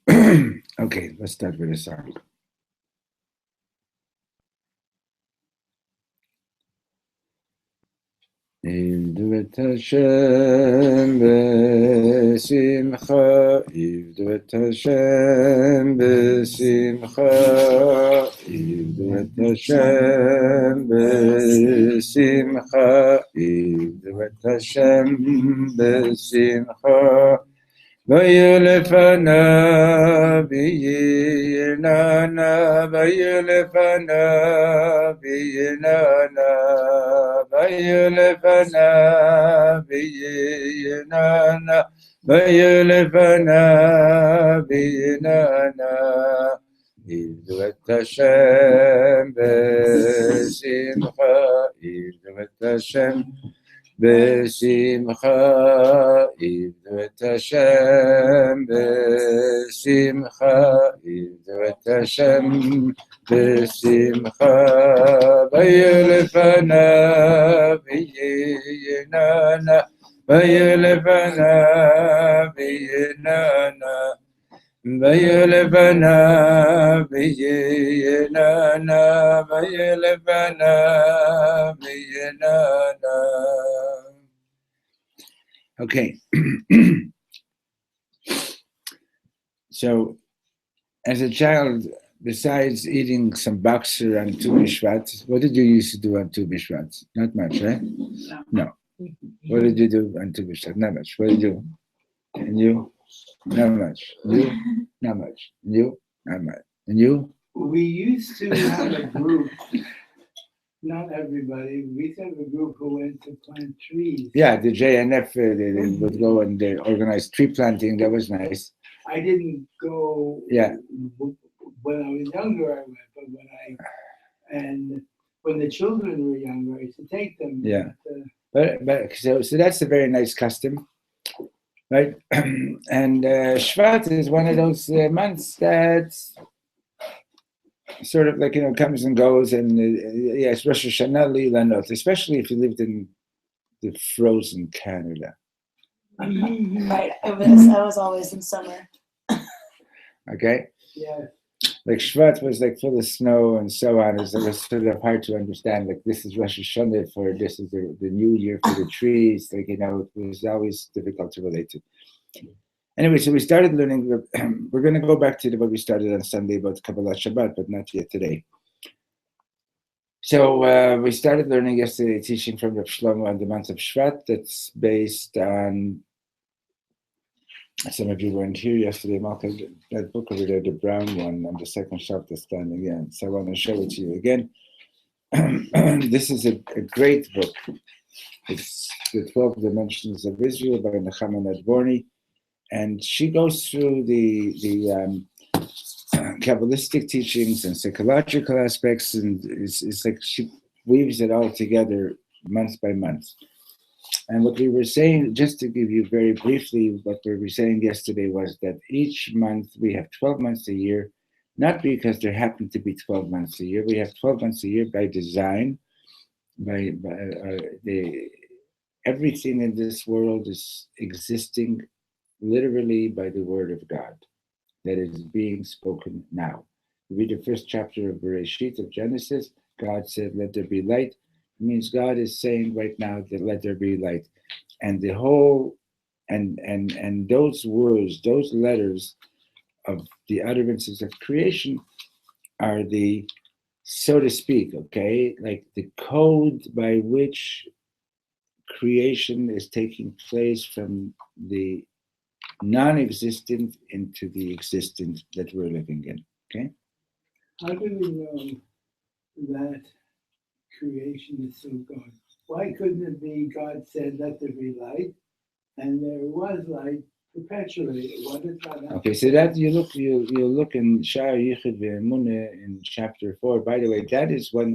Okay, let's start with a song. Ivdu et Hashem besimcha, Ivdu et Hashem besimcha, Ivdu et Hashem besimcha, Ivdu et Hashem besimcha. Vayelefanav yinana, Vayelefanav yinana, Vayelefanav yinana, Vayelefanav yinana. Ivdu et Hashem besimcha, Ivdu et Hashem besimcha, Ivdu et Hashem besimcha, Ivdu et Hashem besimcha. Vayelefanav yinana, Vayelefanav yinana, Vayelefanav yinana, Vayelefanav yinana. Okay. So, as a child, besides eating some bakser on Tu B'Shvat, what did you used to do on Tu B'Shvat? Not much, right? No. What did you do on Tu B'Shvat? Not much. What did you do? And you? Not much. You? Not much. You? Not much. And you? We used to have a group, not everybody, we used to have a group who went to plant trees. Yeah, the JNF, they would go and they organized tree planting. That was nice. I didn't go. Yeah. When I was younger, I went, but when the children were younger, I used to take them. Yeah. But so that's a very nice custom, right? And Shvat is one of those months that sort of like, comes and goes. And yes, Rosh Hashanah Lilanot, especially if you lived in the frozen Canada. Right, I was always in summer. Okay? Yeah. Like Shvat was like full of snow and so on. It was sort of hard to understand. Like this is Rosh Hashanah this is the new year for the trees. Like, it was always difficult to relate to. Anyway, so we started learning. We're going to go back to what we started on Sunday about Kabbalah Shabbat, but not yet today. So we started learning yesterday, teaching from Rav Shlomo on the month of Shvat. That's based on, some of you weren't here yesterday, Malka, that book over there, the brown one, on the second shelf that's standing again. So I want to show it to you again. This is a great book. It's The 12 Dimensions of Israel by Nechama Nadvorny. And she goes through the Kabbalistic teachings and psychological aspects, and it's like she weaves it all together month by month. And what we were saying, just to give you very briefly, what we were saying yesterday was that each month we have 12 months a year, not because there happen to be 12 months a year. We have 12 months a year by design. Everything in this world is existing literally by the word of God that is being spoken now. You read the first chapter of Bereshit, of Genesis. God said, "Let there be light." It means God is saying right now that let there be light. And the whole, and those words, those letters of the utterances of creation are the, so to speak, okay, like the code by which creation is taking place from the non-existent into the existent that we're living in, okay? How do we know that creation is so good? Why couldn't it be God said, let there be light, and there was light perpetually? What did God have? Okay, so that you look in Sha'ar Yichud Ve'emunah in chapter 4. By the way, that is what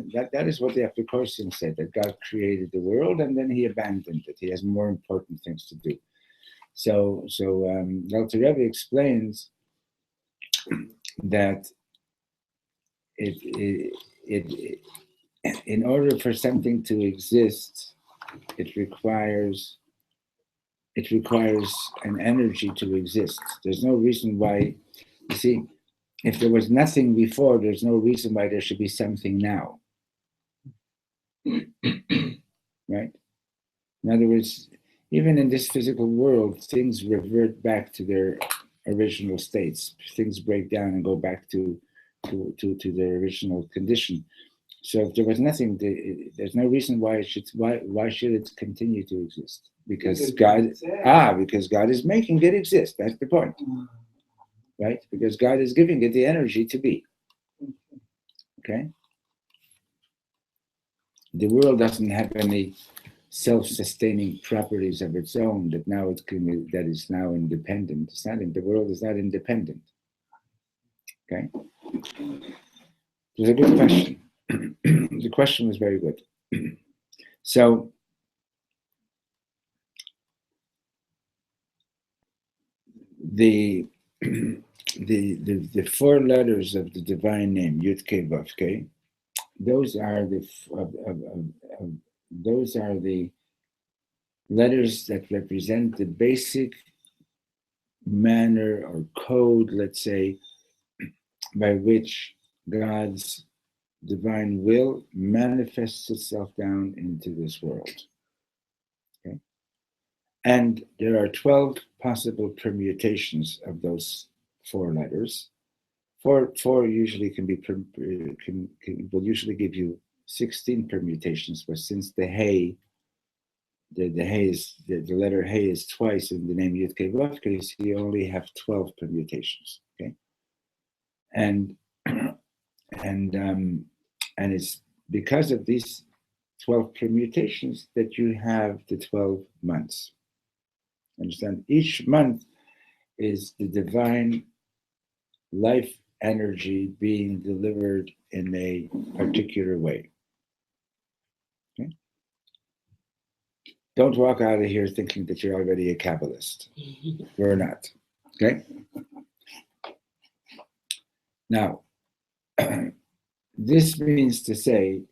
the Apocryphal said, that God created the world and then he abandoned it. He has more important things to do. So Dr. Rebbe explains that in order for something to exist, it requires an energy to exist. There's no reason why You see, if there was nothing before, there's no reason why there should be something now. Right? In other words, even in this physical world, things revert back to their original states. Things break down and go back to their original condition. So if there was nothing, there's no reason why should it continue to exist? Because God is making it exist. That's the point, right? Because God is giving it the energy to be. Okay. The world doesn't have any self-sustaining properties of its own that is now independent. The world is not independent. Okay. It was a good question. The question was very good. So the four letters of the divine name Yud Kei Vav Kei, those are the letters that represent the basic manner or code, let's say, by which God's divine will manifests itself down into this world. Okay? And there are 12 possible permutations of those four letters. Four usually will usually give you 16 permutations, but since the hey, the letter hey is twice in the name Yud Kei Vav Kei, so you only have 12 permutations. Okay, and it's because of these 12 permutations that you have the 12 months. Understand? Each month is the divine life energy being delivered in a particular way. Okay? Don't walk out of here thinking that you're already a Kabbalist. We're not. Okay? Now, this means to say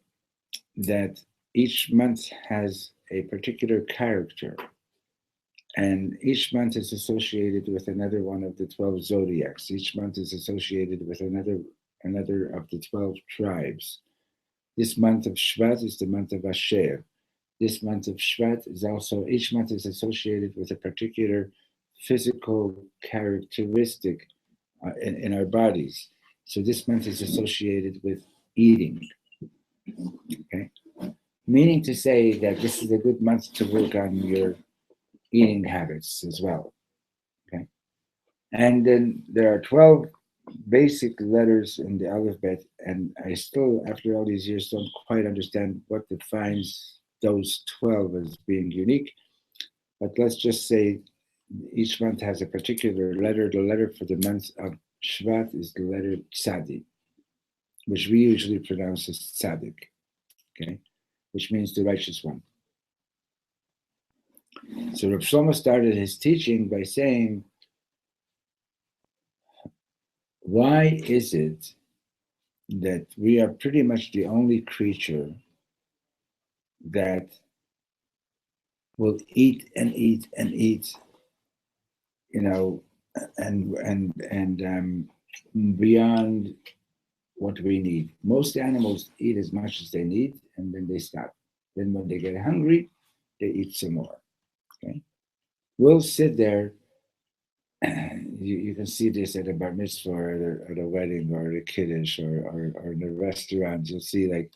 that each month has a particular character, and each month is associated with another one of the 12 zodiacs. Each month is associated with another of the 12 tribes. This month of Shvat is the month of Asher. This month of Shvat is also, each month is associated with a particular physical characteristic in our bodies. So this month is associated with eating. Okay? Meaning to say that this is a good month to work on your eating habits as well. Okay. And then there are 12 basic letters in the alphabet, and I still, after all these years, don't quite understand what defines those 12 as being unique. But let's just say each month has a particular letter. The letter for the month of Shvat is the letter Tzadi, which we usually pronounce as Tzadik, okay, which means the righteous one. So Rav Shlomo started his teaching by saying, why is it that we are pretty much the only creature that will eat and eat and eat, and beyond what we need? Most animals eat as much as they need, and then they stop. Then when they get hungry, they eat some more. Okay, we'll sit there. You can see this at a bar mitzvah or at a wedding or at a kiddush or in a restaurant. You'll see, like,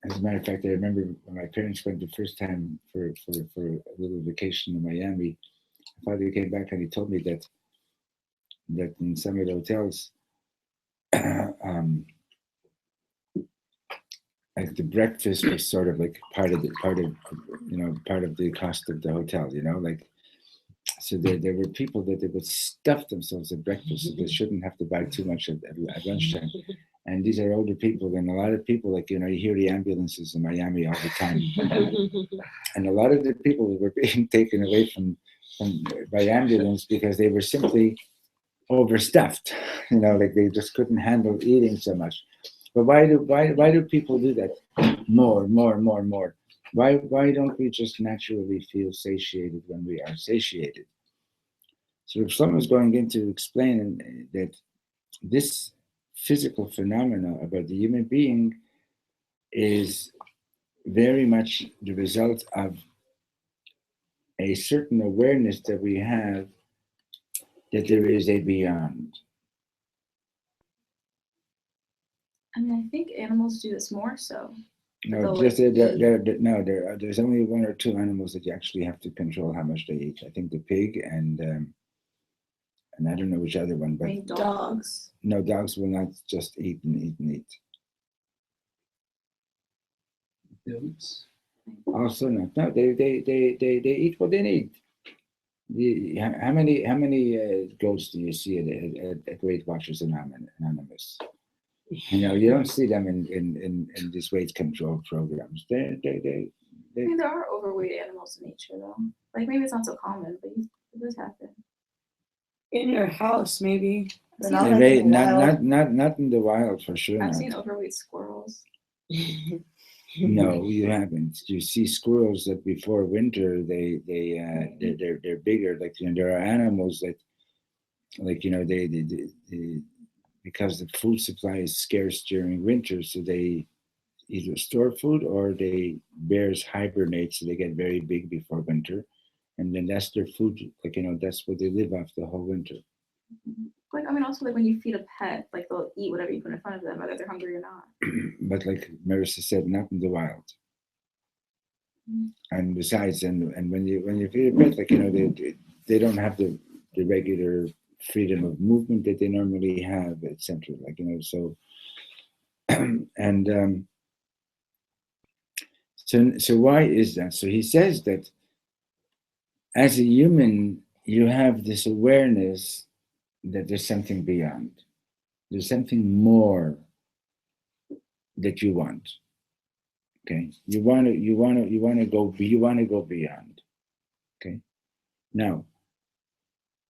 as a matter of fact, I remember when my parents went the first time for a little vacation in Miami. My father came back and he told me that in some of the hotels, like the breakfast was sort of like part of the cost of the hotel. Like. So there were people that they would stuff themselves at breakfast, so they shouldn't have to buy too much at lunchtime. And these are older people, and a lot of people, like, you hear the ambulances in Miami all the time. And a lot of the people were being taken away by ambulance because they were simply overstuffed. Like they just couldn't handle eating so much. But why do people do that? More. Why don't we just naturally feel satiated when we are satiated? So Rav Shlomo is going in to explain that this physical phenomena about the human being is very much the result of a certain awareness that we have that there is a beyond. I mean, I think animals do this more so. No, They'll, just like, there's only one or two animals that you actually have to control how much they eat. I think the pig and I don't know which other one, I but mean, dogs. no, dogs will not just eat and eat and eat. Goats. Also not. No, they eat what they need. How many goats do you see at Weight Watchers Anonymous? You know, you don't see them in these weight control programs. I mean, there are overweight animals in nature, though. Like, maybe it's not so common, but it does happen. In your house, maybe. But I've not like in the wild. not in the wild for sure. I've not. seen overweight squirrels. No, you haven't. You see squirrels that before winter they're bigger. Like, you know, there are animals that, like, you know, they because the food supply is scarce during winter, so they either store food or bears hibernate, so they get very big before winter, and then that's their food. Like, you know, that's what they live off the whole winter. Like, I mean, also, like, when you feed a pet, like, they'll eat whatever you put in front of them, whether they're hungry or not. But like Marissa said, not in the wild. And besides, and when you feed a pet, like, you know, they don't have the regular freedom of movement that they normally have, etc. Like, you know, so and so why is that? So he says that as a human, you have this awareness that there's something beyond. There's something more that you want. Okay, you want to go beyond. Okay, now,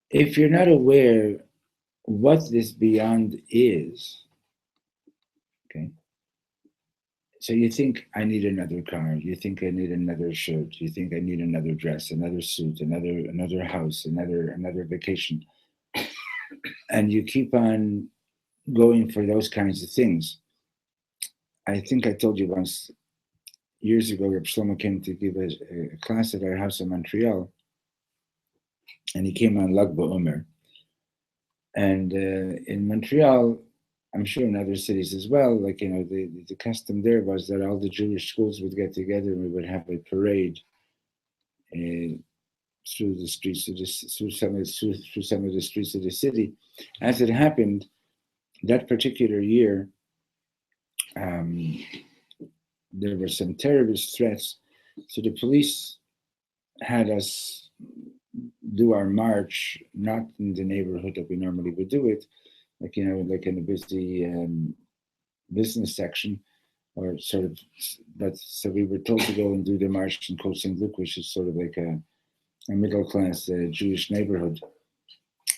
if you're not aware what this beyond is, okay, so you think I need another car, you think I need another shirt, you think I need another dress, another suit, another house, another vacation, and you keep on going for those kinds of things. I think I told you once, years ago, Reb Shlomo came to give a class at our house in Montreal, and he came on Lag BaOmer. And in Montreal, I'm sure in other cities as well, like, you know, the custom there was that all the Jewish schools would get together and we would have a parade through the streets of through some of the streets of the city. As it happened, that particular year, there were some terrorist threats, so the police had us do our march not in the neighborhood that we normally would do it, like, you know, like in a busy business section, or sort of. But so we were told to go and do the march in Côte Saint Luc, which is sort of like a middle class Jewish neighborhood.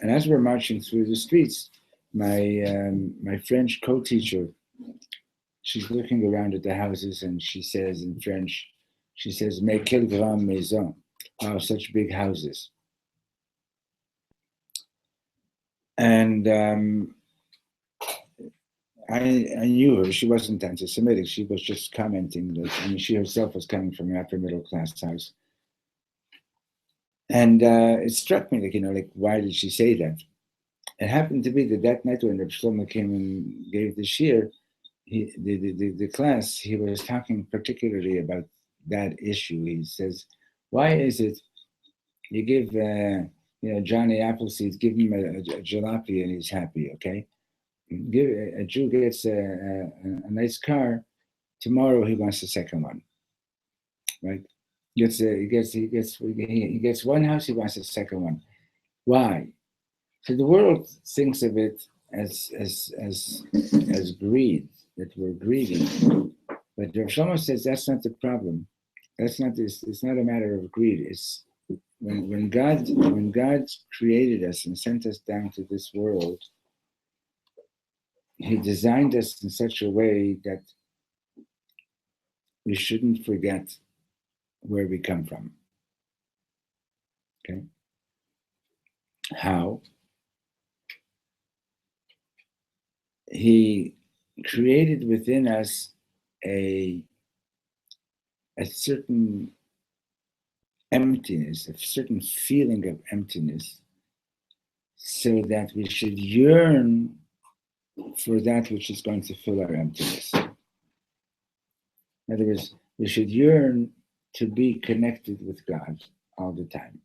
And as we're marching through the streets, my French co-teacher, she's looking around at the houses and she says in French, she says, "Mais quelle grande maison!" Oh, such big houses. And I knew her. She wasn't anti-Semitic. She was just commenting that, I mean, she herself was coming from an upper middle class house. And it struck me, like, you know, like, why did she say that? It happened to be that night when Reb Shlomo came and gave the shir, the class, he was talking particularly about that issue. He says, why is it you give, you know, Johnny Appleseed, give him a jalopy and he's happy, okay? Give a Jew gets a nice car, tomorrow he wants a second one, right? He gets one house, he wants a second one. Why? So the world thinks of it as greed, that we're greedy. But Rav Shlomo says that's not the problem. That's not this. It's not a matter of greed. It's when God created us and sent us down to this world, He designed us in such a way that we shouldn't forget where we come from. Okay. how he created within us a certain emptiness, a certain feeling of emptiness, so that we should yearn for that which is going to fill our emptiness. In other words, we should yearn to be connected with God all the time.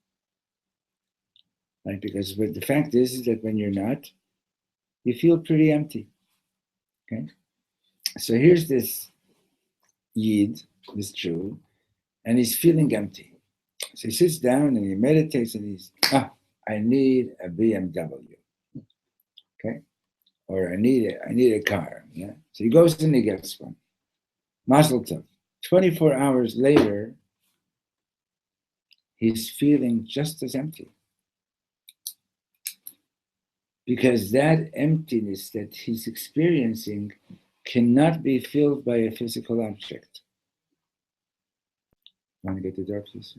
Right? Because the fact is that when you're not, you feel pretty empty. Okay? So here's this Yid, this Jew, and he's feeling empty. So he sits down and he meditates and he's, I need a BMW. Okay? Or I need a car. Yeah. So he goes and he gets one. Mazel tov. 24 hours later, he's feeling just as empty. Because that emptiness that he's experiencing cannot be filled by a physical object. Want to get the door, please?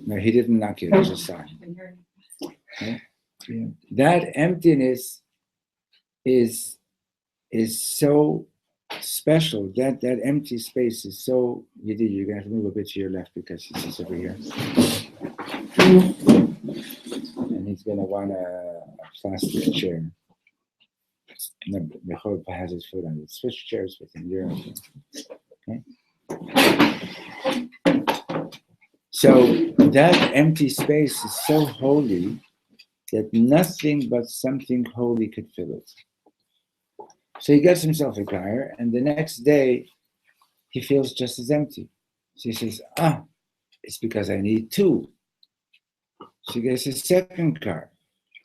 No, he didn't knock you, there's a sign. Okay? That emptiness is so special. That empty space is so, you're going to have to move a bit to your left because this is over here. And he's going to want a plastic chair. No, the Hope has his foot on it. Switch chairs with him. You're okay. So that empty space is so holy that nothing but something holy could fill it. So he gets himself a car, and the next day he feels just as empty. So he says, it's because I need two. So he gets his second car,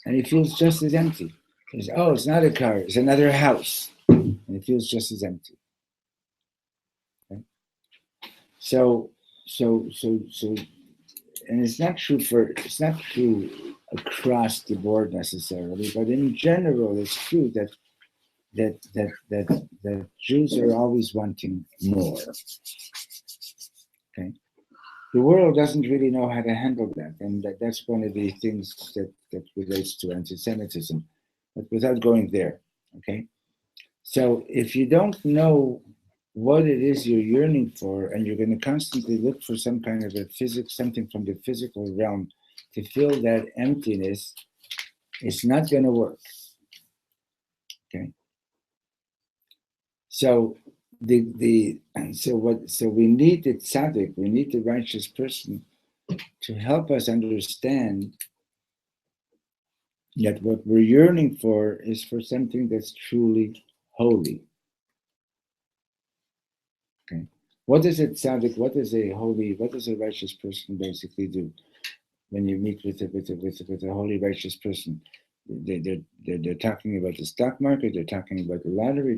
and he feels just as empty. He says, it's not a car, it's another house. And it feels just as empty. Okay? So, and it's not true across the board necessarily, but in general, it's true that Jews are always wanting more. Okay, the world doesn't really know how to handle that, and that's one of the things that relates to anti-Semitism. But without going there, okay. So if you don't know what it is you're yearning for, and you're going to constantly look for some kind of something from the physical realm to fill that emptiness, it's not going to work. Okay. So we need the tzaddik, we need the righteous person to help us understand that what we're yearning for is for something that's truly holy. Okay. What does a tzaddik, what does a righteous person basically do? When you meet with a holy righteous person, they're talking about the stock market, they're talking about the lottery,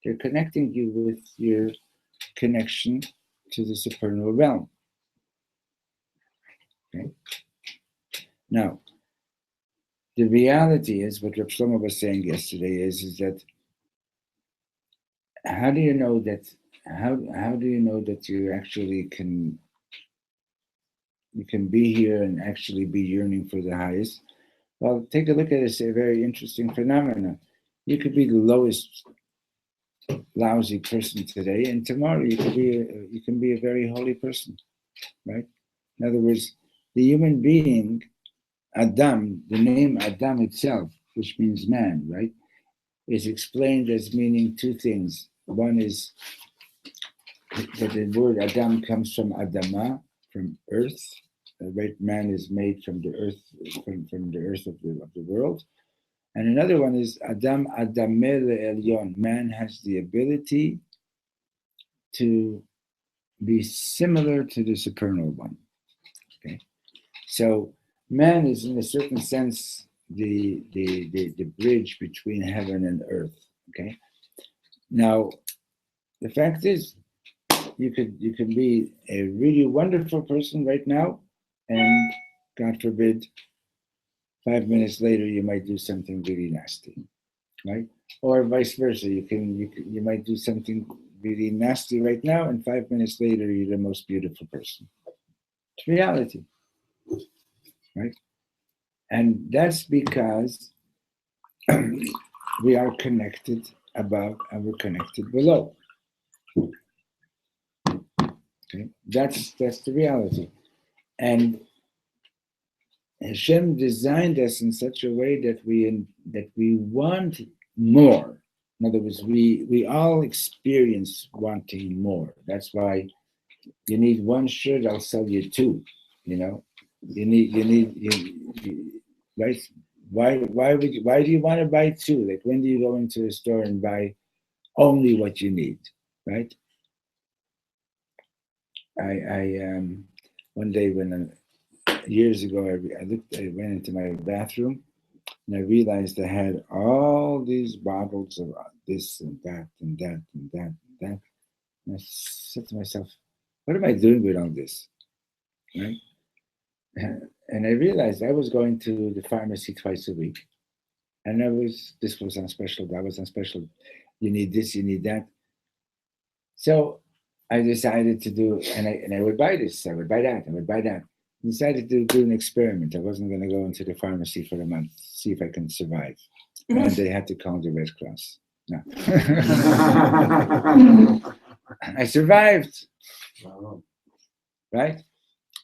they're connecting you with your connection to the supernal realm. Okay. Now, the reality is what Reb Shlomo was saying yesterday is that how do you know that you actually can be here and actually be yearning for the highest? Well, take a look at it. A very interesting phenomenon. You could be the lowest lousy person today, and tomorrow you can be a very holy person, right? In other words, the human being, Adam, the name Adam itself, which means man, right, is explained as meaning two things. One is that the word Adam comes from Adama, from earth. Right, man is made from the earth, from the earth of the world. And another one is Adam Adameh Elyon. Man has the ability to be similar to the supernal one. Okay, so man is, in a certain sense, the bridge between heaven and earth. Okay, now the fact is, you can be a really wonderful person right now, and God forbid, 5 minutes later you might do something really nasty, right? Or vice versa. You might do something really nasty right now, and 5 minutes later you're the most beautiful person. It's reality, right? And that's because we are connected above and we're connected below. Okay, that's the reality. And Hashem designed us in such a way that we want more. In other words, we all experience wanting more. That's why you need one shirt, I'll sell you two. You know, right? Why do you want to buy two? Like, when do you go into a store and buy only what you need, right? I one day years ago, I went into my bathroom and I realized I had all these bottles of this and that and that and that and that. And I said to myself, what am I doing with all this? Right? And I realized I was going to the pharmacy twice a week. And this was on special, that was on special. You need this, you need that. So I decided to do, and I would buy this, I would buy that, I would buy that. I decided to do an experiment. I wasn't going to go into the pharmacy for a month, see if I can survive. And they had to call the Red Cross. No. I survived. Wow. Right?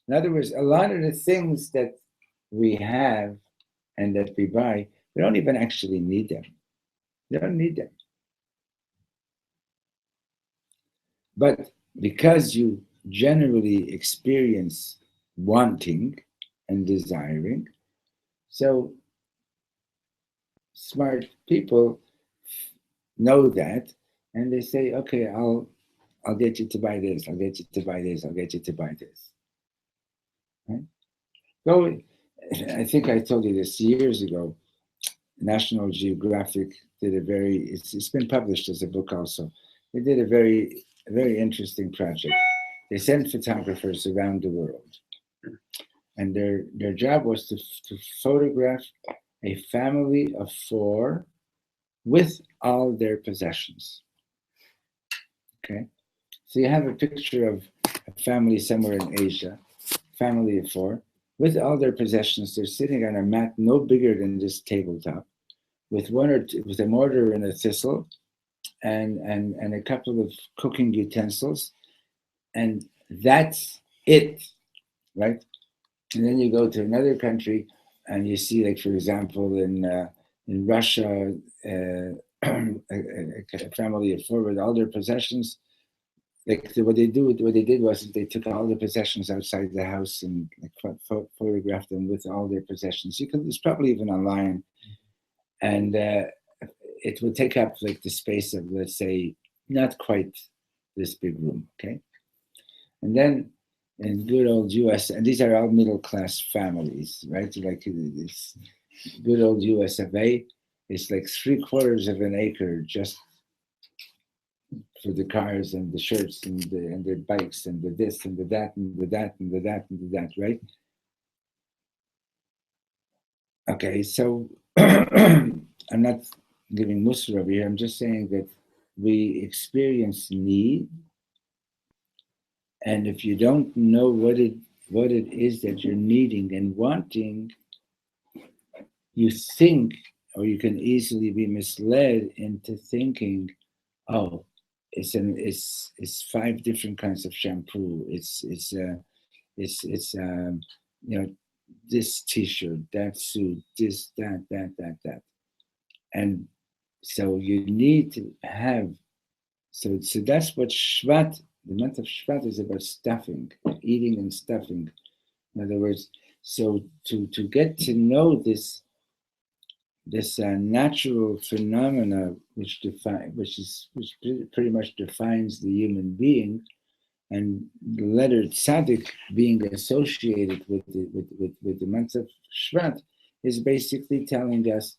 In other words, a lot of the things that we have and that we buy, we don't even actually need them. We don't need them. But because you generally experience wanting and desiring, so smart people know that, and they say, okay, I'll get you to buy this, I'll get you to buy this, I'll get you to buy this. Right? So I think I told you this years ago. National Geographic did it's been published as a book also. They did a very interesting project. They sent photographers around the world. And their job was to photograph a family of 4 with all their possessions. Okay? So you have a picture of a family somewhere in Asia, family of 4, with all their possessions. They're sitting on a mat no bigger than this tabletop, with with a mortar and a thistle, and a couple of cooking utensils, and that's it, right? And then you go to another country, and you see, like, for example, in Russia, a family of 4 with all their possessions. Like, what they did was they took all the possessions outside the house and photographed them with all their possessions. It's probably even online, and it will take up like the space of, let's say, not quite this big room, okay? And then in good old US, and these are all middle class families, right? Like this good old US of A, it's like 3/4 of an acre just for the cars and the shirts and the bikes and the this and the that and the that and the that and the that, right? Okay, so I'm not giving mussar over here. I'm just saying that we experience need, and if you don't know what it is that you're needing and wanting, you think, or you can easily be misled into thinking, oh, it's 5 different kinds of shampoo. It's you know, this T-shirt, that suit, this, that, and so you need to have. So that's what Shvat, the month of Shvat, is about: stuffing, eating and stuffing. In other words, so to get to know this natural phenomena which pretty much defines the human being, and the letter tzaddik being associated with the month of Shvat, is basically telling us,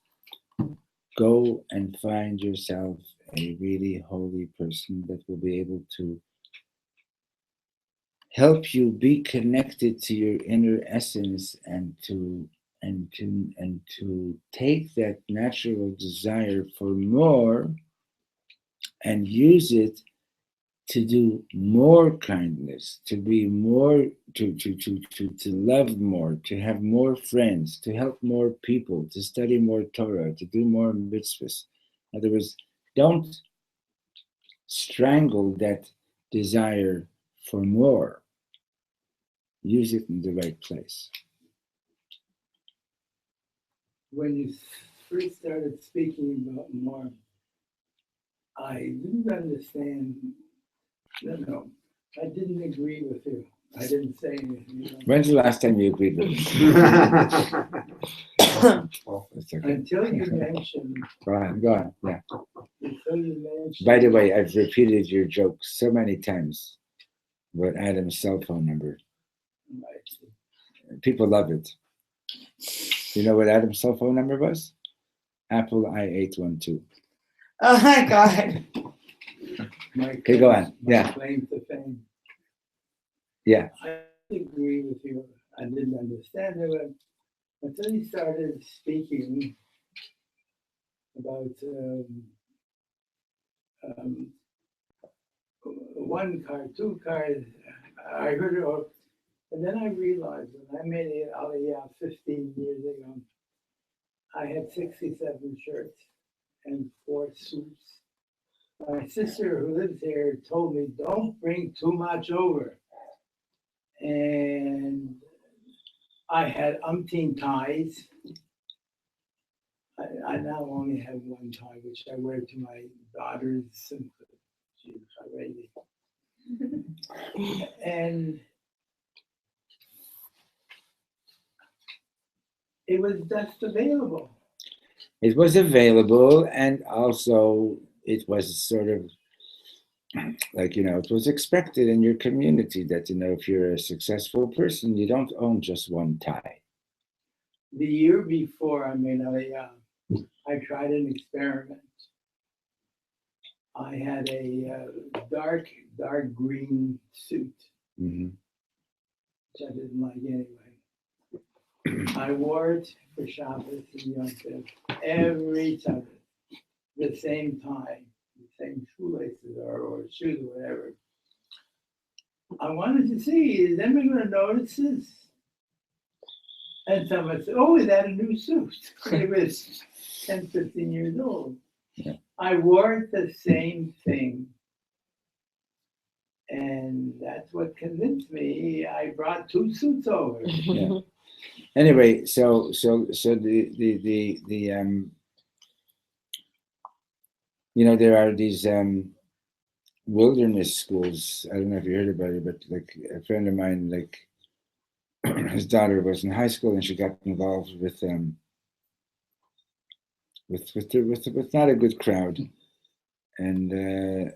go and find yourself a really holy person that will be able to help you be connected to your inner essence, and to take that natural desire for more and use it to do more kindness, to be more, to love more, to have more friends, to help more people, to study more Torah, to do more mitzvahs. In other words, don't strangle that desire for more. Use it in the right place. When you first started speaking about more, I didn't understand. No, I didn't agree with you. I didn't say anything. When's the last time you agreed with me? It's okay. Until you mentioned. Go on, yeah. Until you mentioned. By the way, I've repeated your joke so many times about Adam's cell phone number. People love it. You know what Adam's cell phone number was? Apple I-812. Oh my God. Okay, go on. Yeah. Claim to fame. Yeah. I agree with you. I didn't understand it until you started speaking about one car, two cars. I heard it all, and then I realized when I made it Aliyah 15 years ago, I had 67 shirts and 4 suits. My sister who lives here told me, don't bring too much over. And I had umpteen ties. I now only have one tie, which I wear to my daughters. She's already. And it was just available. It was available, and also it was sort of like, it was expected in your community that, if you're a successful person, you don't own just one tie. The year before I made Aliyah, I tried an experiment. I had a dark green suit, which I didn't like anyway. I wore it for Shabbos and Yom Tov every Shabbos, the same tie, the same shoelaces or shoes or whatever. I wanted to see, is anyone going to notice this? And someone said, oh, is that a new suit? It was 10, 15 years old. Yeah. I wore the same thing. And that's what convinced me. I brought 2 suits over. Yeah. Anyway, so the there are these wilderness schools. I don't know if you heard about it, but like a friend of mine, like his daughter was in high school and she got involved with not a good crowd, and the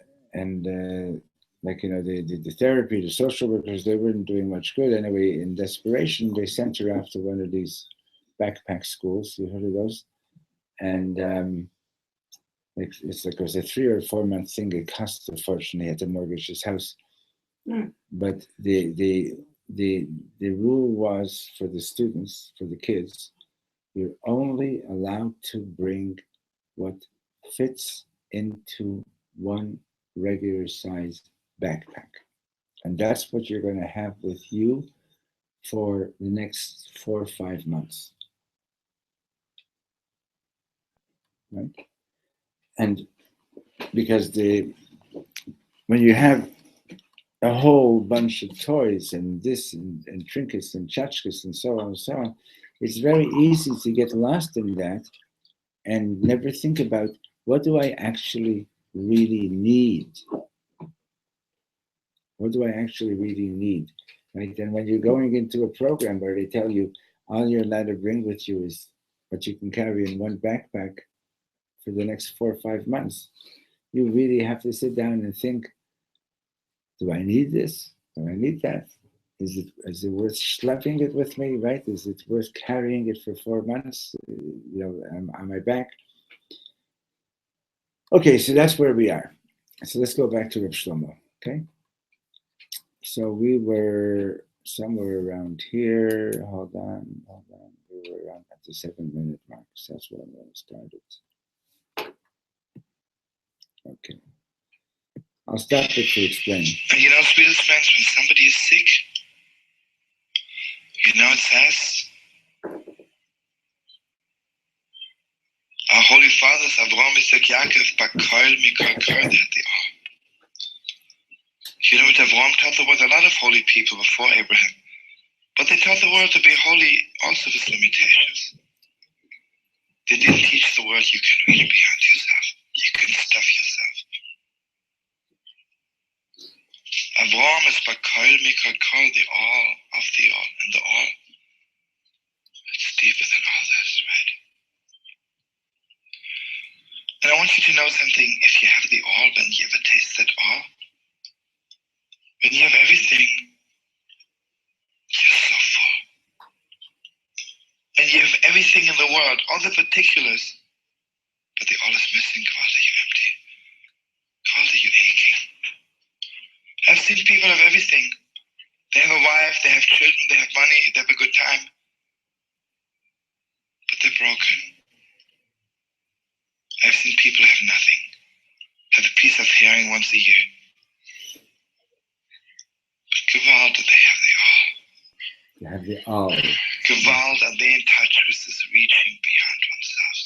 therapy, the social workers, they weren't doing much good. Anyway, in desperation, they sent her off to one of these backpack schools. You heard of those? And it was a 3 or 4 month thing. It cost a fortune. He had to mortgage his house. But the rule was for the students, for the kids, you're only allowed to bring what fits into one regular sized backpack. And that's what you're going to have with you for the next 4 or 5 months. Right? And because when you have a whole bunch of toys and this and trinkets and tchotchkes and so on, it's very easy to get lost in that and never think about, what do I actually really need? What do I actually really need? Right? And when you're going into a program where they tell you all you're allowed to bring with you is what you can carry in one backpack for the next 4 or 5 months, you really have to sit down and think, do I need this? Do I need that? Is it worth schlepping it with me, right? Is it worth carrying it for 4 months, on my back? Okay, so that's where we are. So let's go back to Reb Shlomo, okay? So we were somewhere around here. Hold on. We were around at the 7-minute mark. So that's where I'm going to start it. Okay. I'll stop it to explain. And you know, sweetest friends, when somebody is sick, you know, it says, our holy fathers, Avraham, Isaac, Yaakov, Bakoil, Mikol, Kol, they had the all. You know what Avraham taught the world? A lot of holy people before Abraham. But they taught the world to be holy also with limitations. They didn't teach the world you can reach beyond yourself. You can stuff yourself. Avraham is Bakoil, Mikol, Kol, the all of the all. And the all, it's deeper than all this, right? And I want you to know something. If you have the all, when you ever taste that all, when you have everything, you're so full. And you have everything in the world, all the particulars, but the all is missing. Kvalda, you empty. Kvalda, you aching. I've seen people have everything. They have a wife, they have children, they have money, they have a good time, but they're broken. I've seen people have nothing, have a piece of herring once a year. But Kvalda, they have the all. You have the all. Gewalt, are they in touch with this reaching beyond oneself?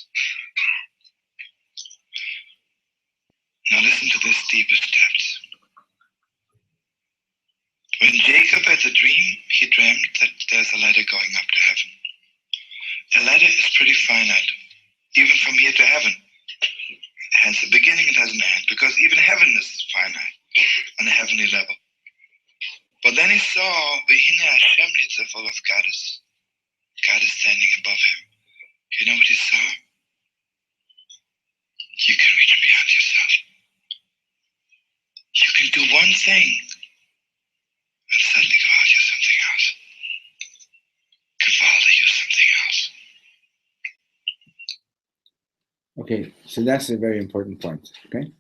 Now listen to this deepest depths. When Jacob had the dream, he dreamt that there's a ladder going up to heaven. A ladder is pretty finite, even from here to heaven. It has a beginning, it has an end, because even heaven is finite on a heavenly level. But then he saw Vehine Hashem Nitzavol of God is standing above him. You know what he saw? You can reach beyond yourself. You can do one thing and suddenly go out, you're something else. Gevalda, you're something else. Okay, so that's a very important point, okay?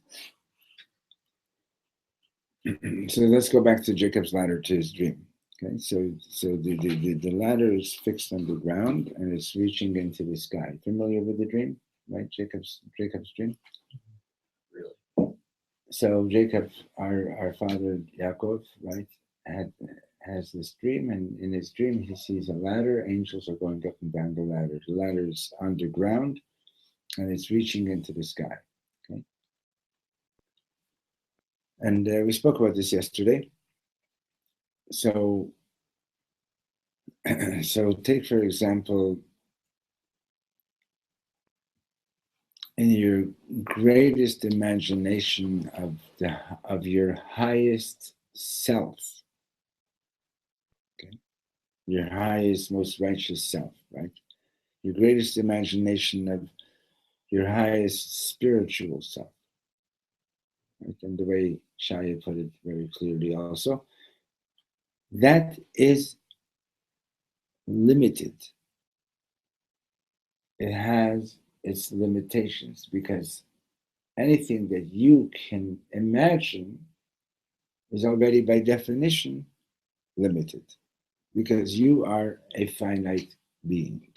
So let's go back to Jacob's ladder, to his dream. Okay, so the ladder is fixed on the ground and it's reaching into the sky. Familiar with the dream, right? Jacob's dream. Really? So Jacob, our father Yaakov, right, has this dream, and in his dream he sees a ladder. Angels are going up and down the ladder. The ladder is underground, and it's reaching into the sky. Okay, and we spoke about this yesterday. So take for example, in your greatest imagination of your highest self, okay, your highest, most righteous self, right? Your greatest imagination of your highest spiritual self, right? And the way Shaya put it very clearly also, that is limited. It has its limitations because anything that you can imagine is already by definition limited because you are a finite being.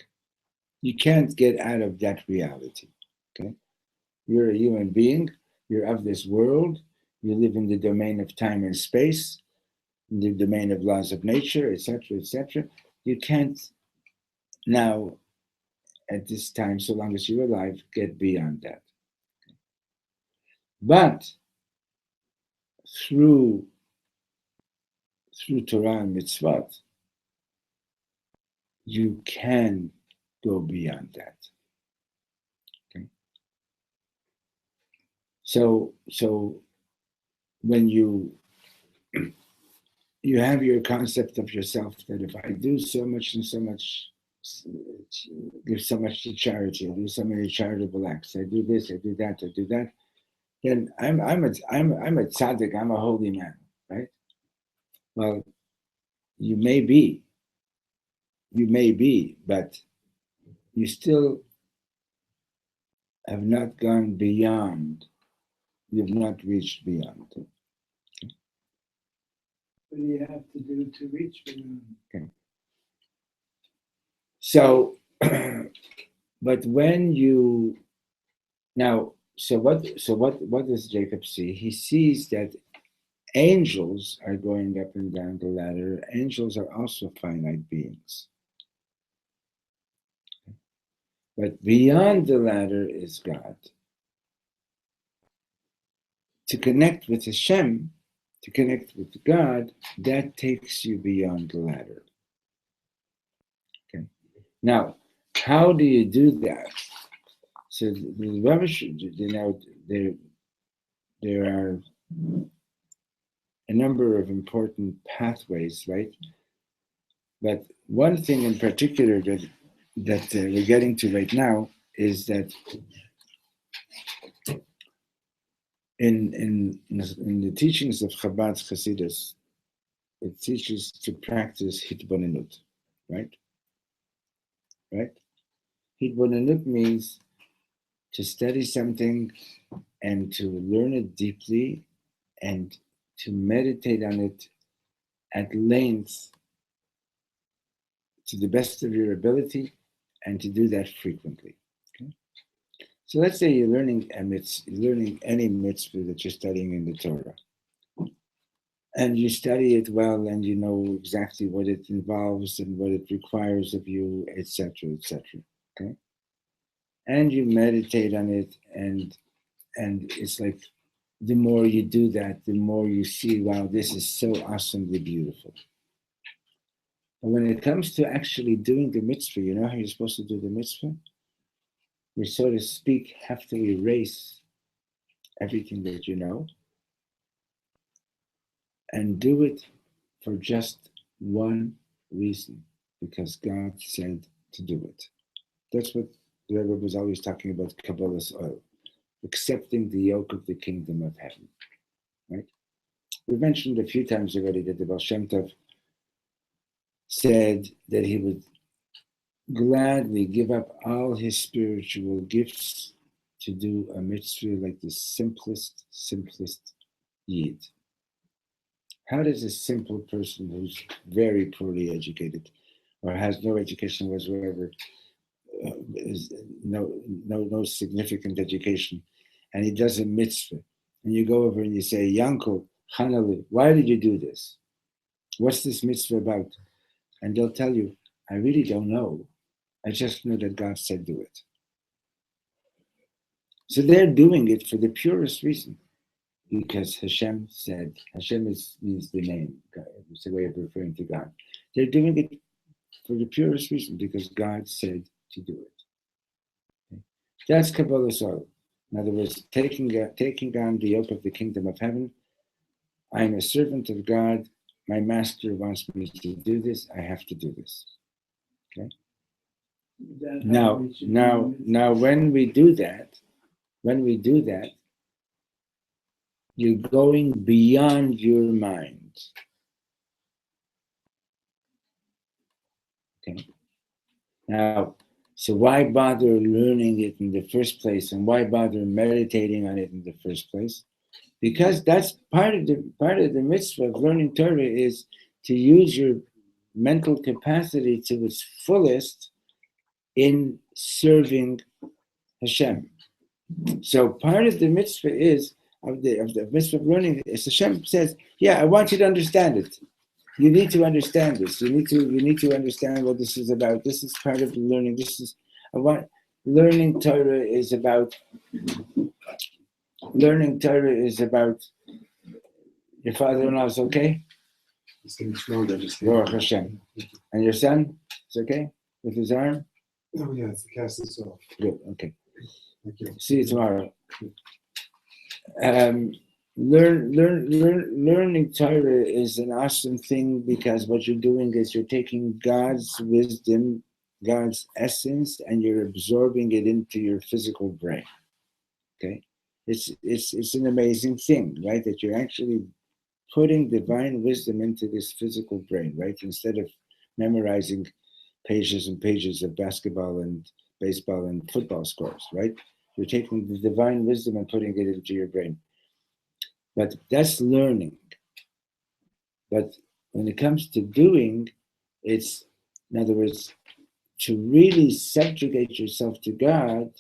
You can't get out of that reality, okay? You're a human being, you're of this world, you live in the domain of time and space, in the domain of laws of nature, etc., etc. You can't now, at this time, so long as you're alive, get beyond that. But through Torah and mitzvot, you can go beyond that. Okay. So when you have your concept of yourself that if I do so much and so much, give so much to charity, I do so many charitable acts, I do this, I do that, then I'm a tzaddik, I'm a holy man, right? Well, you may be, but you still have not gone beyond. You've not reached beyond. What do you have to do to reach beyond? Okay. So, but when you now, so what does Jacob see? He sees that angels are going up and down the ladder. Angels are also finite beings. But beyond the ladder is God. To connect with Hashem, to connect with God, that takes you beyond the ladder. Okay. Now, how do you do that? So the rubbish, there are a number of important pathways, right? But one thing in particular that we're getting to right now is that in the teachings of Chabad Hasidus, it teaches to practice hitbonenut, right? Right? Hitbonenut means to study something and to learn it deeply and to meditate on it at length to the best of your ability and to do that frequently. Okay? So let's say you're learning any mitzvah that you're studying in the Torah. And you study it well and you know exactly what it involves and what it requires of you, etc., etc. Okay? And you meditate on it, and it's like the more you do that, the more you see, wow, this is so awesomely beautiful. But when it comes to actually doing the mitzvah, you know how you're supposed to do the mitzvah? You, so to speak, have to erase everything that you know and do it for just one reason, because God said to do it. That's what the Rebbe was always talking about, Kabbalah's oil, accepting the yoke of the kingdom of heaven, right? We've mentioned a few times already that the Baal Shem Tov said that he would gladly give up all his spiritual gifts to do a mitzvah like the simplest yid. How does a simple person who's very poorly educated or has no education whatsoever, no significant education, and he does a mitzvah, and you go over and you say, Yankel, Hanali, why did you do this? What's this mitzvah about? And they'll tell you, I really don't know. I just know that God said do it. So they're doing it for the purest reason. Because Hashem said, Hashem means the name, it's a way of referring to God. They're doing it for the purest reason, because God said to do it. Okay? That's Kabbalah soul. In other words, taking on the yoke of the kingdom of heaven. I'm a servant of God. My master wants me to do this. I have to do this. Okay. Now, when we do that, you're going beyond your mind. Okay. Now, so why bother learning it in the first place, and why bother meditating on it in the first place? Because that's part of the mitzvah of learning Torah, is to use your mental capacity to its fullest in serving Hashem. So part of the mitzvah is of the mitzvah of learning is Hashem says, yeah, I want you to understand it. You need to understand this. You need to understand what this is about. This is part of the learning. Learning Torah is about your father-in-law is okay? Baruch Hashem. And your son is okay with his arm? Oh yeah, it's the cast this off. Good, okay. Thank you. See you tomorrow. Learning Torah is an awesome thing, because what you're doing is you're taking God's wisdom, God's essence, and you're absorbing it into your physical brain. Okay, it's an amazing thing, right? That you're actually putting divine wisdom into this physical brain, right? Instead of memorizing pages and pages of basketball and baseball and football scores, right? You're taking the divine wisdom and putting it into your brain. But that's learning. But when it comes to doing, it's, in other words, to really subjugate yourself to God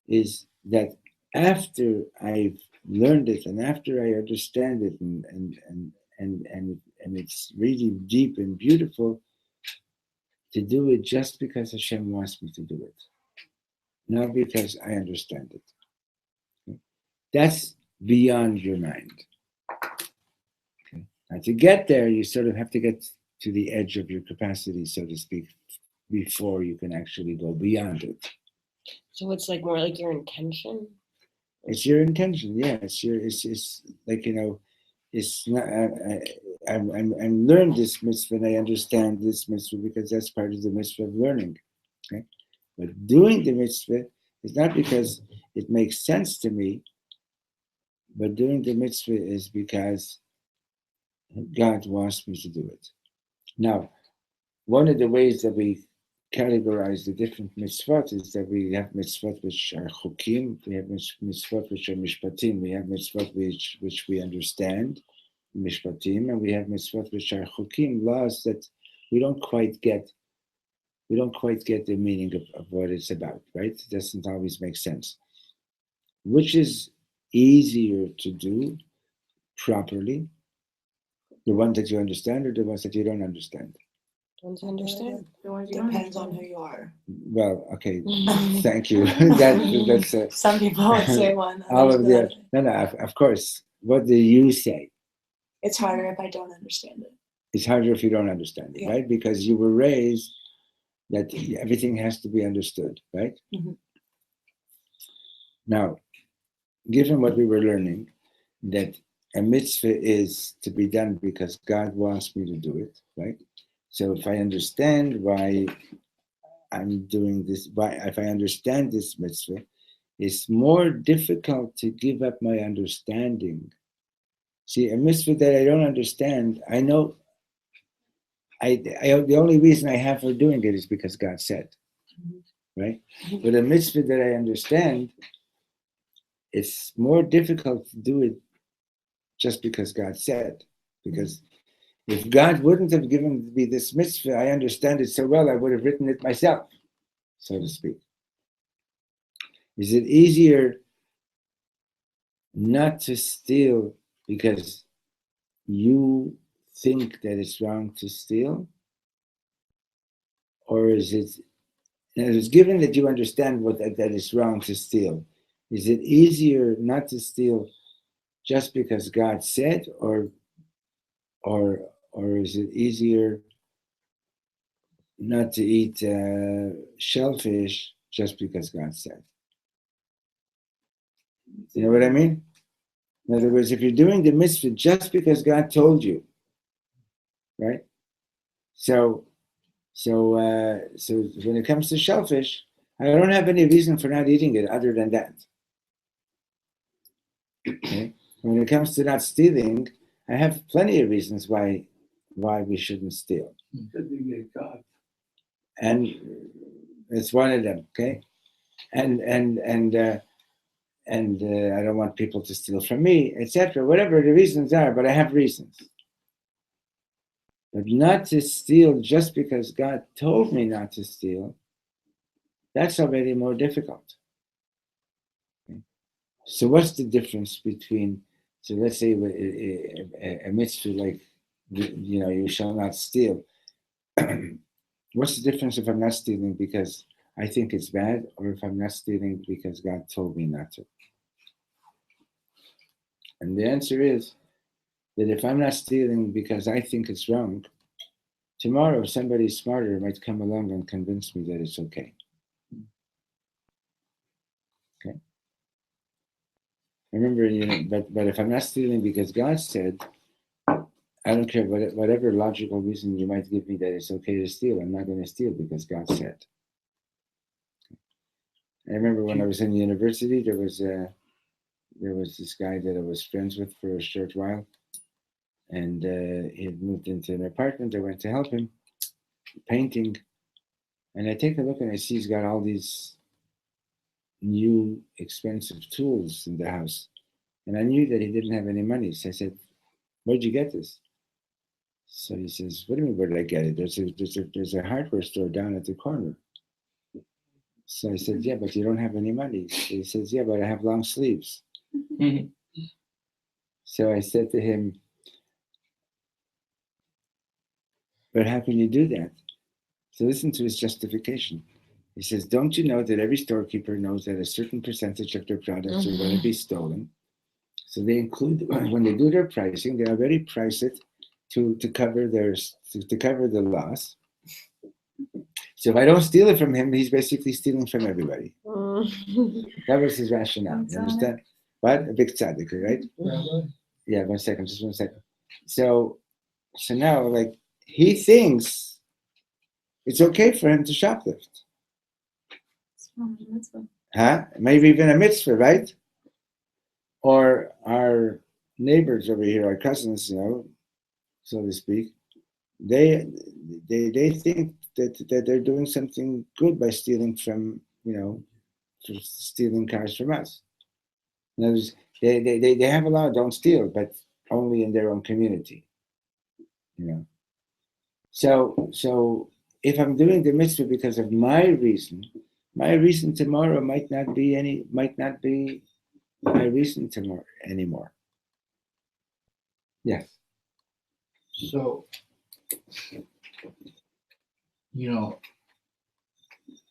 is that after I've learned it, and after I understand it, and it's really deep and beautiful, to do it just because Hashem wants me to do it, not because I understand it. That's beyond your mind. Okay? And to get there, you sort of have to get to the edge of your capacity, so to speak, before you can actually go beyond it. So it's like more like your intention. It's your intention, yeah. It's like, you know, it's not. I'm learned this mitzvah, and I understand this mitzvah because that's part of the mitzvah of learning. Okay, but doing the mitzvah is not because it makes sense to me, but doing the mitzvah is because God wants me to do it. Now, one of the ways that we categorize the different mitzvot is that we have mitzvot which are chukim, we have mitzvot which are mishpatim, we have mitzvot which we understand, mishpatim, and we have mitzvot which are chukim, laws that we don't quite get the meaning of what it's about, right? It doesn't always make sense. Which is easier to do properly, the ones that you understand or the ones that you don't understand? Don't understand. Depends on who you are. Well, okay, thank you. That's Some people would say one. all others of the the. other. No, of course. What do you say? It's harder if I don't understand it. It's harder if you don't understand it, Yeah. right? Because you were raised that everything has to be understood, right? Mhm. Now, given what we were learning, that a mitzvah is to be done because God wants me to do it, right? So if I understand why I'm doing this, if I understand this mitzvah, it's more difficult to give up my understanding. See, a mitzvah that I don't understand, I know the only reason I have for doing it is because God said, right? But a mitzvah that I understand, it's more difficult to do it just because God said. Because if God wouldn't have given me this mitzvah, I understand it so well, I would have written it myself, so to speak. Is it easier not to steal because you think that it's wrong to steal? Or is it, given that you understand that it's wrong to steal, is it easier not to steal just because God said, or is it easier not to eat shellfish just because God said? You know what I mean? In other words, if you're doing the mitzvah just because God told you, right? So when it comes to shellfish, I don't have any reason for not eating it other than that. Okay? When it comes to not stealing, I have plenty of reasons why we shouldn't steal. Because you get caught. And it's one of them, okay? And I don't want people to steal from me, etc. Whatever the reasons are, but I have reasons. But not to steal just because God told me not to steal, that's already more difficult. Okay? So what's the difference between, so let's say a mitzvah like, you shall not steal. What's the difference if I'm not stealing because I think it's bad, or if I'm not stealing because God told me not to? And the answer is that if I'm not stealing because I think it's wrong, tomorrow somebody smarter might come along and convince me that it's okay. Okay. Remember, but if I'm not stealing because God said, I don't care whatever logical reason you might give me that it's okay to steal, I'm not going to steal because God said. I remember when I was in university, there was this guy that I was friends with for a short while, and he had moved into an apartment. I went to help him painting, and I take a look and I see he's got all these new expensive tools in the house, and I knew that he didn't have any money. So I said, "Where'd you get this?" So he says, "What do you mean, where did I get it? There's a hardware store down at the corner." So I said, "Yeah, but you don't have any money." So he says, "Yeah, but I have long sleeves." So I said to him, but how can you do that? So listen to his justification. He says, don't you know that every storekeeper knows that a certain percentage of their products are going to be stolen? So they include, when they do their pricing, they already price it to cover to cover the loss. So if I don't steal it from him, he's basically stealing from everybody. That was his rationale. You understand? But a big tzaddik, right? Yeah, 1 second, just 1 second. So now, like, he thinks it's okay for him to shoplift. Huh? Maybe even a mitzvah, right? Or our neighbors over here, our cousins, so to speak, they think that they're doing something good by stealing from, for stealing cars from us. In other words, they have a law, don't steal, but only in their own community. So if I'm doing the mitzvah because of my reason tomorrow might not be my reason tomorrow anymore. Yes. So,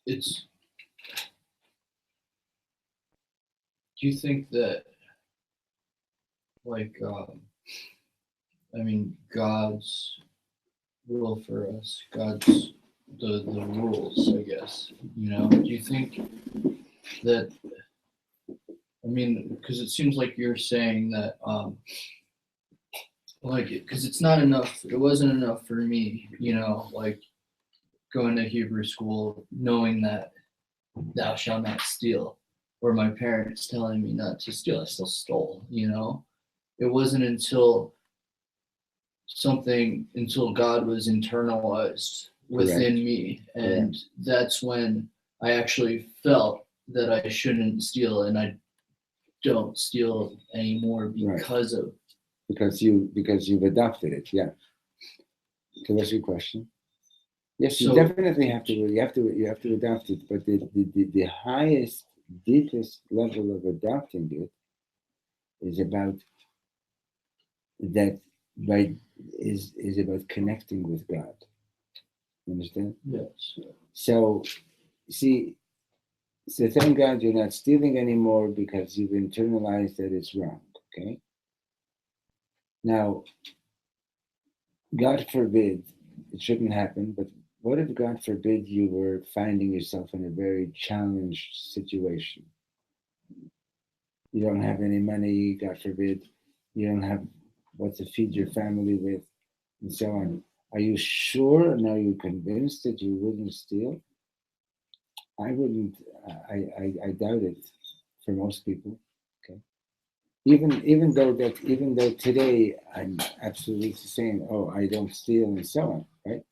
it's. Do you think that, like, God's will for us, God's the rules, I guess. Do you think that? Because it seems like you're saying that, because it's not enough. It wasn't enough for me, like going to Hebrew school, knowing that thou shalt not steal, or my parents telling me not to steal. I still stole. It wasn't until God was internalized within me, and that's when I actually felt that I shouldn't steal, and I don't steal anymore because of. Because you've adopted it, yeah. So that's your question. Yes, you definitely have to. You have to adopt it. But the highest, deepest level of adopting it is about that. Is about connecting with God. You understand? Yes. So, see. So thank God you're not stealing anymore because you've internalized that it's wrong. Okay. Now, God forbid, it shouldn't happen, but what if, God forbid, you were finding yourself in a very challenged situation? You don't have any money, God forbid, you don't have what to feed your family with, and so on. Are you sure and are you convinced that you wouldn't steal? I wouldn't, I doubt it for most people, okay? Even though today I'm absolutely saying, oh, I don't steal and so on, right?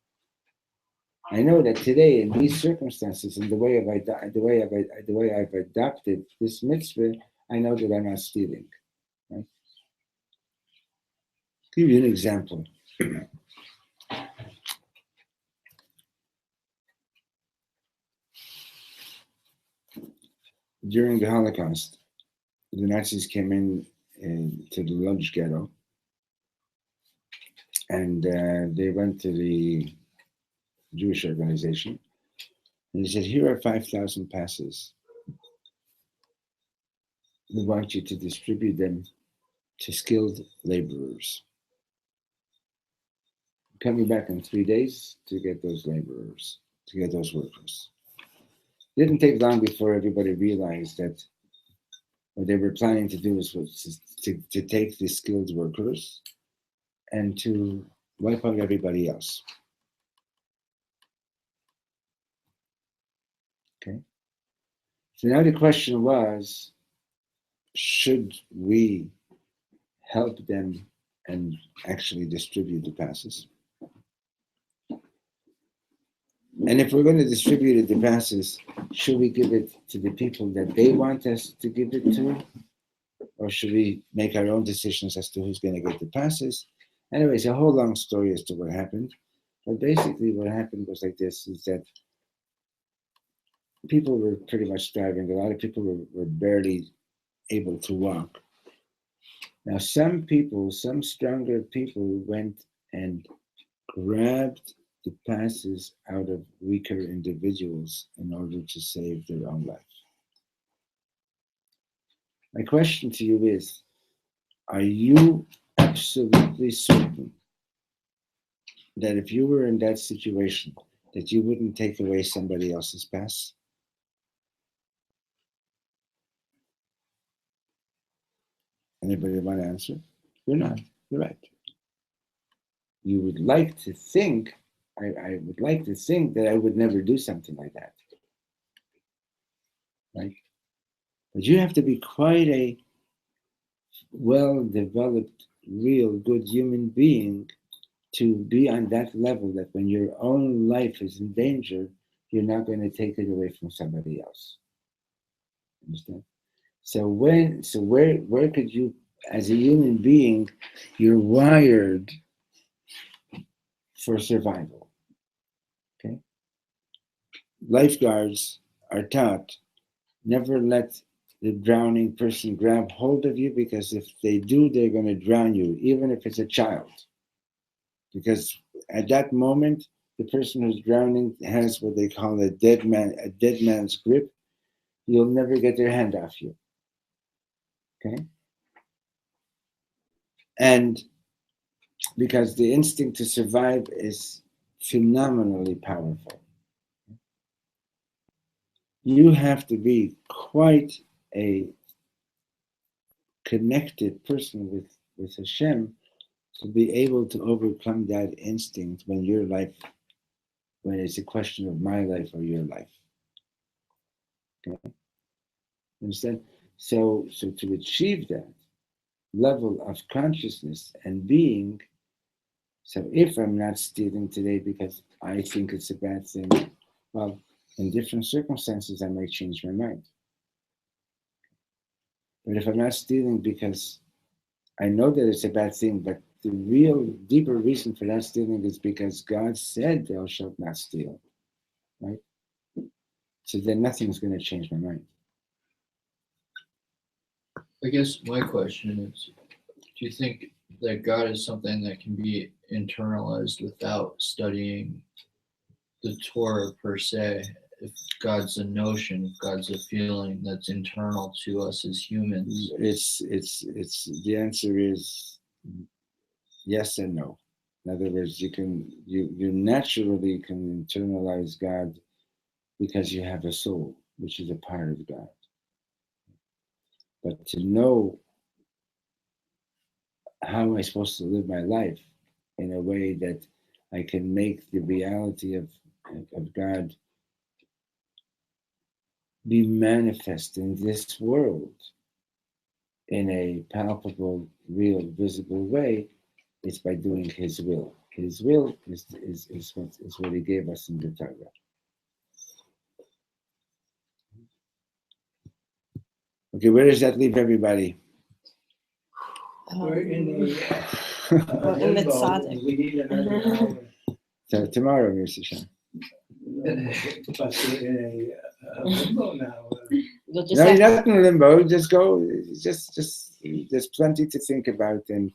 I know that today in these circumstances and the way I've adopted this mitzvah, I know that I'm not stealing. Right? I'll give you an example. During the Holocaust, the Nazis came in to the Lodz ghetto, and they went to the Jewish organization, and they said, here are 5,000 passes. We want you to distribute them to skilled laborers. Coming back in 3 days to get those laborers, to get those workers. It didn't take long before everybody realized that what they were planning to do was to take the skilled workers and to wipe out everybody else. Okay. So now the question was, should we help them and actually distribute the passes? And if we're going to distribute the passes, should we give it to the people that they want us to give it to? Or should we make our own decisions as to who's going to get the passes? Anyway, it's a whole long story as to what happened. But basically what happened was like this, is that people were pretty much starving. A lot of people were barely able to walk. Now, some people, some stronger people went and grabbed the passes out of weaker individuals in order to save their own life. My question to you is, are you absolutely certain that if you were in that situation, that you wouldn't take away somebody else's pass? Anybody want to answer? You're not. You're right. You would like to think, I would like to think that I would never do something like that. Right? But you have to be quite a well-developed, real good human being to be on that level that when your own life is in danger, you're not going to take it away from somebody else. Understand? So where could you, as a human being, you're wired for survival. Okay? Lifeguards are taught, never let the drowning person grab hold of you, because if they do, they're going to drown you, even if it's a child. Because at that moment, the person who's drowning has what they call a dead man's grip. You'll never get their hand off you. Okay? And because the instinct to survive is phenomenally powerful. You have to be quite a connected person with Hashem to be able to overcome that instinct when your life, when it's a question of my life or your life. Okay? Understand? So to achieve that level of consciousness and being, so if I'm not stealing today because I think it's a bad thing, well, in different circumstances, I might change my mind. But if I'm not stealing because I know that it's a bad thing, but the real deeper reason for not stealing is because God said thou shalt not steal, right? So then nothing's going to change my mind. I guess my question is, do you think that God is something that can be internalized without studying the Torah per se? If God's a notion, if God's a feeling that's internal to us as humans? It's the answer is yes and no. In other words, you naturally can internalize God because you have a soul, which is a part of God. But to know how am I supposed to live my life in a way that I can make the reality of God be manifest in this world in a palpable, real, visible way, it's by doing His will. His will is what He gave us in the Torah. Okay, where does that leave everybody? We're in in the limbo. tzaddik. We need another hour. So tomorrow, Mr. Shan. But we're in a limbo now. You'll just No, have you're not in limbo. Just go. Just there's plenty to think about, and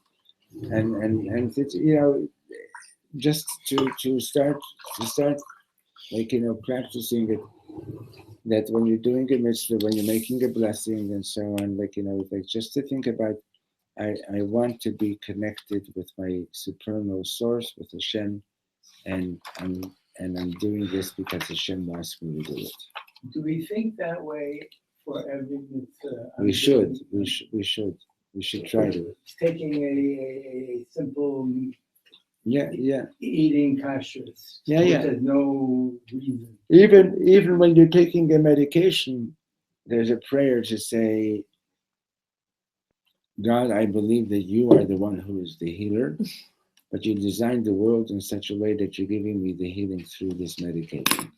just to start practicing it. That when you're doing a mitzvah, when you're making a blessing, and so on, just to think about, I want to be connected with my supernal source, with Hashem, and I'm doing this because Hashem wants me to do it. Do we think that way for every mitzvah? We should try to. It's taking a simple Yeah. eating kashrus. Yeah. There's no reason. Even when you're taking a medication, there's a prayer to say, God, I believe that you are the one who is the healer, but you designed the world in such a way that you're giving me the healing through this medication.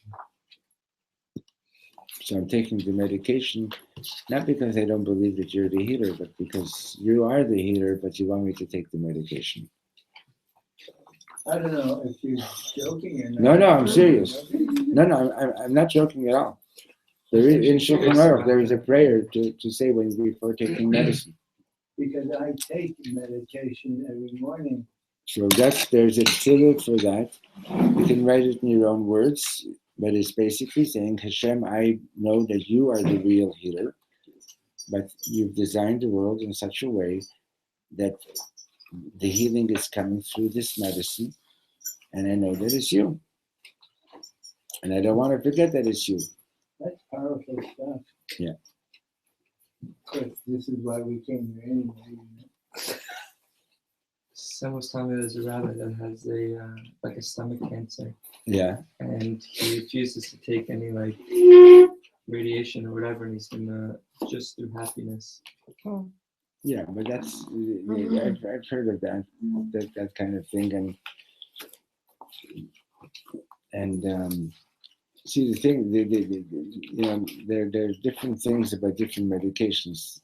So I'm taking the medication, not because I don't believe that you're the healer, but because you are the healer, but you want me to take the medication. I don't know if you're joking or not. No, I'm serious. No, I'm not joking at all. There is, in Shulchan Aruch, there is a prayer to say before taking medicine. because I take meditation every morning. So there's a tefillah for that. You can write it in your own words, but it's basically saying, Hashem, I know that you are the real healer, but you've designed the world in such a way that the healing is coming through this medicine, and I know that it's you. And I don't want to forget that it's you. That's powerful stuff. Yeah. Of course, this is why we came here anyway. You know? Someone was telling me there's a rabbi that has a stomach cancer, Yeah. and he refuses to take any radiation or whatever, and he's gonna just through happiness. Yeah, but that's I've heard of that kind of thing, and see the thing, there's different things about different medications.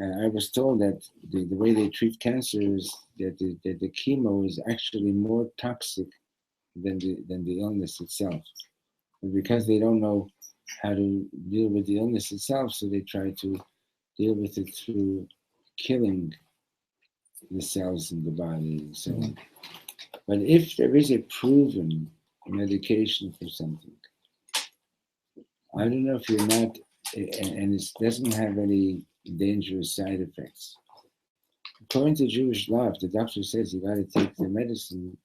I was told that the way they treat cancer is that the chemo is actually more toxic than the illness itself, and because they don't know how to deal with the illness itself, so they try to deal with it through killing the cells in the body and so on. But if there is a proven medication for something, I don't know if you're not, and it doesn't have any dangerous side effects. According to Jewish law, if the doctor says you got to take the medicine,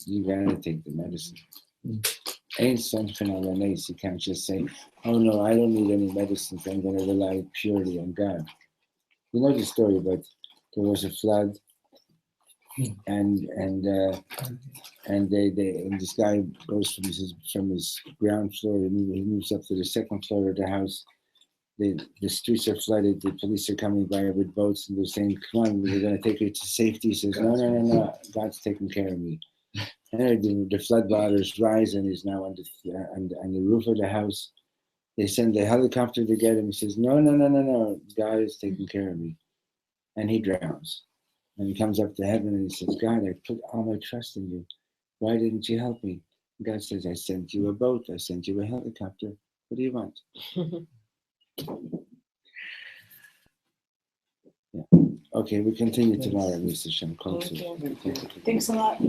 you got to take the medicine. Ain't something on the nace. You can't just say, "Oh no, I don't need any medicine. So I'm going to rely purely on God." You know the story about there was a flood, and this guy goes from his ground floor, and he moves up to the second floor of the house. The streets are flooded. The police are coming by with boats, and they're saying, "Come on, we're going to take you to safety." He says, "No, God's taking care of me." And the flood waters rise, and he's now on the roof of the house. They send the helicopter to get him. He says, "No, God is taking care of me," and he drowns. And he comes up to heaven and he says, "God, I put all my trust in you. Why didn't you help me?" And God says, "I sent you a boat. I sent you a helicopter. What do you want?" Yeah. Okay, we continue tomorrow, Mr. Shem. Thank you. Thanks a lot.